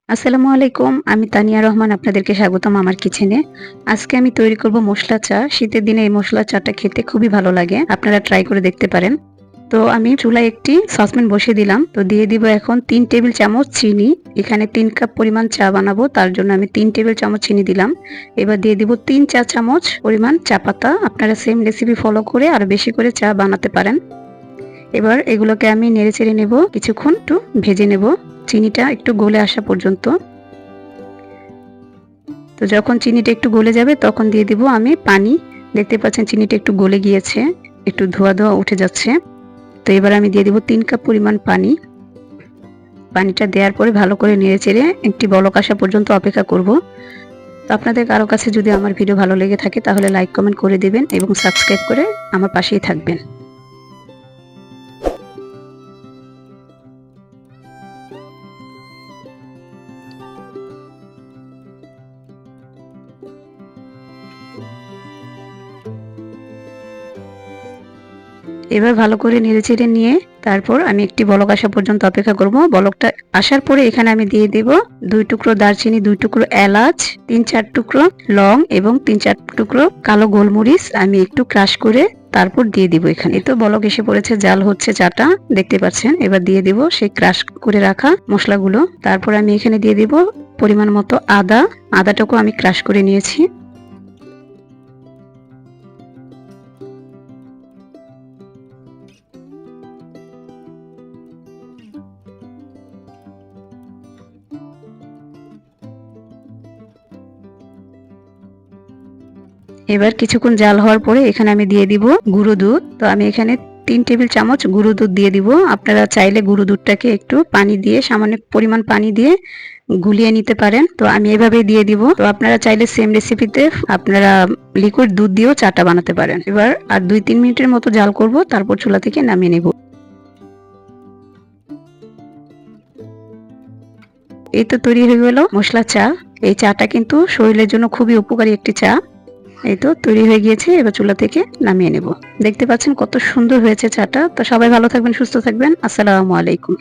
আসসালামু আলাইকুম, আমি তানিয়া রহমান আপনাদেরকে স্বাগতম আমার কিচেনে। আজকে আমি তৈরি করব মসলা চা। শীতের দিনে এই মসলা চাটা খেতে খুবই ভালো লাগে। আপনারা ট্রাই করে দেখতে পারেন। তো আমি চুলায় একটি সসপ্যান বসিয়ে দিলাম। তো দিয়ে দিব এখন 3 টেবিল চামচ চিনি। এখানে 3 কাপ পরিমাণ চা বানাবো, তার জন্য আমি 3 টেবিল চামচ চিনি দিলাম। এবার দিয়ে দিব 3 চা চামচ পরিমাণ চা পাতা। আপনারা সেম রেসিপি ফলো করে আরো বেশি করে চা বানাতে পারেন। এবার এগুলোকে আমি নেড়েচেড়ে নেব, কিছুক্ষণ একটু ভেজে নেব চিনিটা একটু গলে আসা পর্যন্ত। তো যখন চিনিটা একটু গলে যাবে তখন দিয়ে দিব আমি পানি। দেখতে পাচ্ছেন চিনিটা একটু গলে গিয়েছে, একটু ধোয়া ধোয়া উঠে যাচ্ছে। তো এবার আমি দিয়ে দিব 3 কাপ পরিমাণ পানি। পানিটা দেওয়ার পরে ভালো করে নেড়েচেড়ে একটি বলক আসা পর্যন্ত অপেক্ষা করব। তো আপনাদের কারো কাছে যদি আমার ভিডিও ভালো লেগে থাকে তাহলে লাইক কমেন্ট করে দিবেন এবং সাবস্ক্রাইব করে আমার পাশেই থাকবেন। এবার ভালো করে নেড়েচেড়ে নিয়ে তারপর আমি একটি বলক আসা পর্যন্ত অপেক্ষা করব। বলকটা আসার পরে এখানে আমি দিয়ে দেব 2 টুকরো দারচিনি, 2 টুকরো এলাচ, 3-4 টুকরো লং এবং 3-4 টুকরো কালো গোলমরিচ আমি একটু ক্রাশ করে তারপর দিয়ে দিব এখানে। তো বলক এসে পড়েছে, জাল হচ্ছে চাটা, দেখতে পাচ্ছেন। এবার দিয়ে দিব সেই ক্রাশ করে রাখা মশলাগুলো। তারপর আমি এখানে দিয়ে দিব পরিমাণ মতো আদা। আদাটাকেও আমি ক্রাশ করে নিয়েছি। এবার কিছুক্ষণ জাল হওয়ার পরে এখানে আমি দিয়ে দিব গুঁড়ো দুধ। তো আমি এখানে 3 টেবিল চামচ গুঁড়ো দুধ দিয়ে দিব। আপনারা চাইলে গুঁড়ো দুধটাকে একটু পানি দিয়ে, সামান্য পরিমাণ পানি দিয়ে গুলিয়ে নিতে পারেন। তো আমি এভাবে দিয়ে দিব। তো আপনারা চাইলে সেম রেসিপিতে আপনারা লিকুইড দুধ দিয়েও চাটা বানাতে পারেন। এবার আর 2-3 মিনিটের মতো জাল করব, তারপর চুলা থেকে নামিয়ে নেব। এই তো তৈরি হয়ে গেল মশলা চা। এই চাটা কিন্তু শরীরের জন্য খুবই উপকারী একটি চা। এই তো তৈরি হয়ে গিয়েছে, এবার চুলা থেকে নামিয়ে নেব। দেখতে পাচ্ছেন কত সুন্দর হয়েছে চাটা। তো সবাই ভালো থাকবেন, সুস্থ থাকবেন। আসসালামু আলাইকুম।